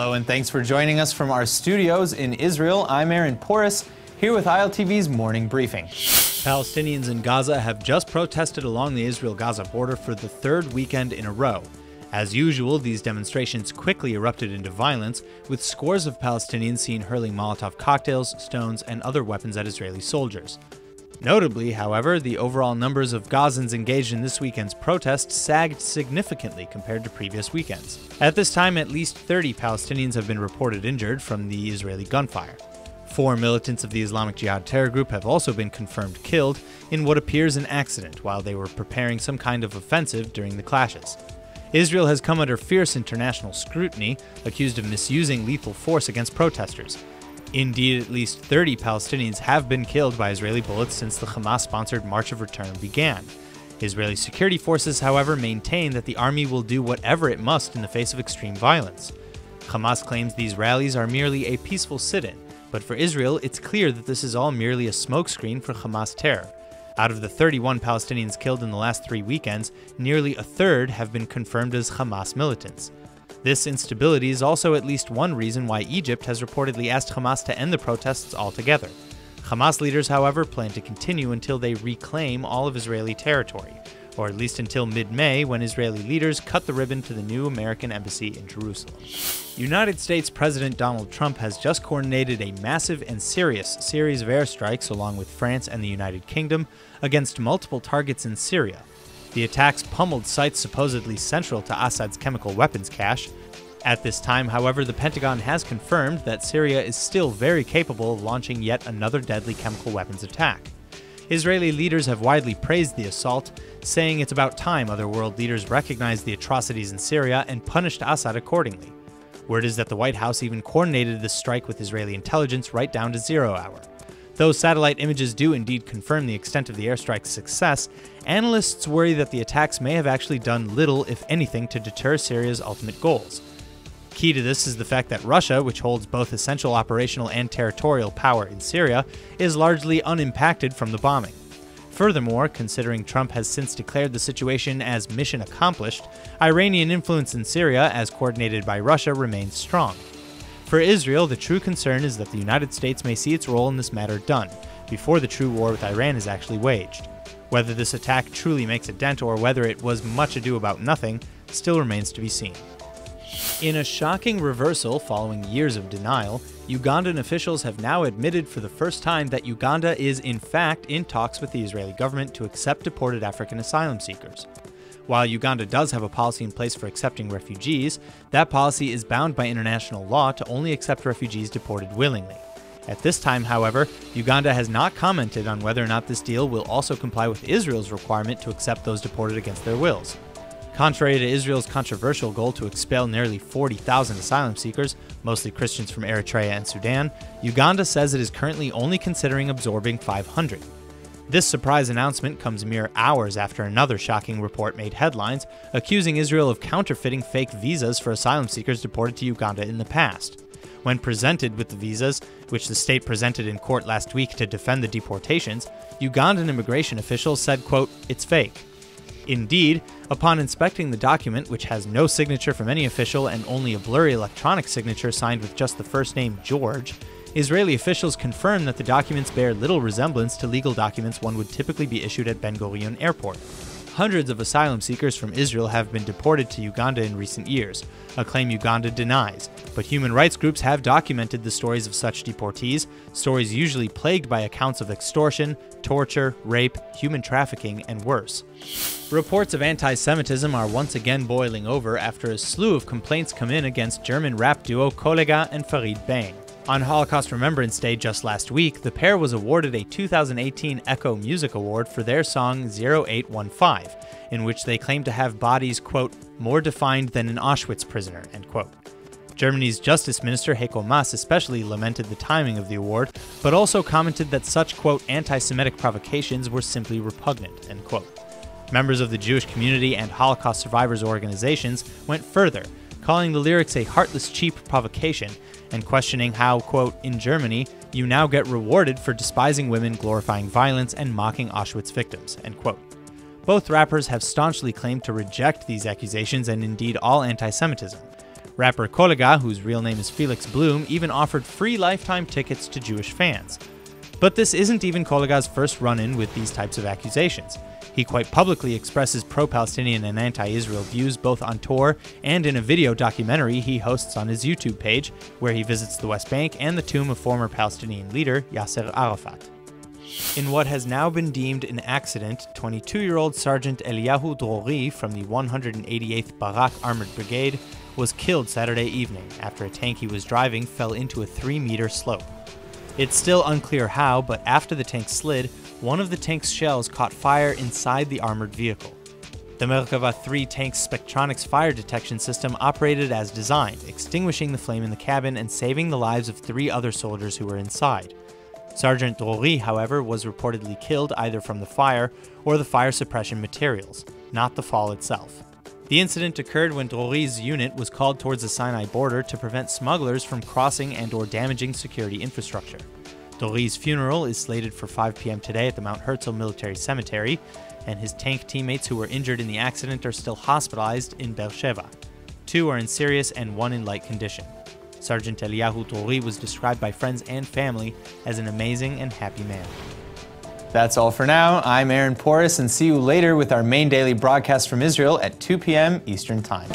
Hello and thanks for joining us from our studios in Israel. I'm Aaron Porras, here with ILTV's Morning Briefing. Palestinians in Gaza have just protested along the Israel-Gaza border for the third weekend in a row. As usual, these demonstrations quickly erupted into violence, with scores of Palestinians seen hurling Molotov cocktails, stones, and other weapons at Israeli soldiers. Notably, however, the overall numbers of Gazans engaged in this weekend's protests sagged significantly compared to previous weekends. At this time, at least 30 Palestinians have been reported injured from the Israeli gunfire. 4 militants of the Islamic Jihad terror group have also been confirmed killed in what appears an accident while they were preparing some kind of offensive during the clashes. Israel has come under fierce international scrutiny, accused of misusing lethal force against protesters. Indeed, at least 30 Palestinians have been killed by Israeli bullets since the Hamas-sponsored March of Return began. Israeli security forces, however, maintain that the army will do whatever it must in the face of extreme violence. Hamas claims these rallies are merely a peaceful sit-in, but for Israel, it's clear that this is all merely a smokescreen for Hamas terror. Out of the 31 Palestinians killed in the last 3 weekends, nearly a third have been confirmed as Hamas militants. This instability is also at least one reason why Egypt has reportedly asked Hamas to end the protests altogether. Hamas leaders, however, plan to continue until they reclaim all of Israeli territory, or at least until mid-May when Israeli leaders cut the ribbon to the new American embassy in Jerusalem. United States President Donald Trump has just coordinated a massive and serious series of airstrikes along with France and the United Kingdom against multiple targets in Syria. The attacks pummeled sites supposedly central to Assad's chemical weapons cache. At this time, however, the Pentagon has confirmed that Syria is still very capable of launching yet another deadly chemical weapons attack. Israeli leaders have widely praised the assault, saying it's about time other world leaders recognized the atrocities in Syria and punished Assad accordingly. Word is that the White House even coordinated this strike with Israeli intelligence right down to 0 hour. Though satellite images do indeed confirm the extent of the airstrike's success, analysts worry that the attacks may have actually done little, if anything, to deter Syria's ultimate goals. Key to this is the fact that Russia, which holds both essential operational and territorial power in Syria, is largely unimpacted from the bombing. Furthermore, considering Trump has since declared the situation as mission accomplished, Iranian influence in Syria, as coordinated by Russia, remains strong. For Israel, the true concern is that the United States may see its role in this matter done, before the true war with Iran is actually waged. Whether this attack truly makes a dent or whether it was much ado about nothing still remains to be seen. In a shocking reversal following years of denial, Ugandan officials have now admitted for the first time that Uganda is in fact in talks with the Israeli government to accept deported African asylum seekers. While Uganda does have a policy in place for accepting refugees, that policy is bound by international law to only accept refugees deported willingly. At this time, however, Uganda has not commented on whether or not this deal will also comply with Israel's requirement to accept those deported against their wills. Contrary to Israel's controversial goal to expel nearly 40,000 asylum seekers, mostly Christians from Eritrea and Sudan, Uganda says it is currently only considering absorbing 500. This surprise announcement comes mere hours after another shocking report made headlines, accusing Israel of counterfeiting fake visas for asylum seekers deported to Uganda in the past. When presented with the visas, which the state presented in court last week to defend the deportations, Ugandan immigration officials said, quote, "It's fake." Indeed, upon inspecting the document, which has no signature from any official and only a blurry electronic signature signed with just the first name George, Israeli officials confirmed that the documents bear little resemblance to legal documents one would typically be issued at Ben Gurion Airport. Hundreds of asylum seekers from Israel have been deported to Uganda in recent years, a claim Uganda denies, but human rights groups have documented the stories of such deportees, stories usually plagued by accounts of extortion, torture, rape, human trafficking, and worse. Reports of anti-Semitism are once again boiling over after a slew of complaints come in against German rap duo Kollega and Farid Bang. On Holocaust Remembrance Day just last week, the pair was awarded a 2018 Echo Music Award for their song 0815, in which they claim to have bodies, quote, more defined than an Auschwitz prisoner, end quote. Germany's Justice Minister Heiko Maas especially lamented the timing of the award, but also commented that such, quote, anti-Semitic provocations were simply repugnant, end quote. Members of the Jewish community and Holocaust survivors organizations went further, calling the lyrics a heartless, cheap provocation, and questioning how, quote, in Germany, you now get rewarded for despising women, glorifying violence, and mocking Auschwitz victims, end quote. Both rappers have staunchly claimed to reject these accusations and indeed all anti-Semitism. Rapper Kolega, whose real name is Felix Bloom, even offered free lifetime tickets to Jewish fans. But this isn't even Kolega's first run-in with these types of accusations. He quite publicly expresses pro-Palestinian and anti-Israel views both on tour and in a video documentary he hosts on his YouTube page, where he visits the West Bank and the tomb of former Palestinian leader Yasser Arafat. In what has now been deemed an accident, 22-year-old Sergeant EHIYAHU DRORI from the 188th Barak Armored Brigade was killed Saturday evening after a tank he was driving fell into a 3-meter slope. It's still unclear how, but after the tank slid, one of the tank's shells caught fire inside the armored vehicle. The Merkava 3 tank's Spectronics fire detection system operated as designed, extinguishing the flame in the cabin and saving the lives of 3 other soldiers who were inside. Sergeant DRORI, however, was reportedly killed either from the fire or the fire suppression materials, not the fall itself. The incident occurred when DRORI's unit was called towards the Sinai border to prevent smugglers from crossing and/or damaging security infrastructure. DRORI's funeral is slated for 5 p.m. today at the Mount Herzl Military Cemetery, and his tank teammates who were injured in the accident are still hospitalized in Beersheba. 2 are in serious and 1 in light condition. Sergeant EHIYAHU DRORI was described by friends and family as an amazing and happy man. That's all for now. I'm Aaron Porras, and see you later with our main daily broadcast from Israel at 2 p.m. Eastern Time.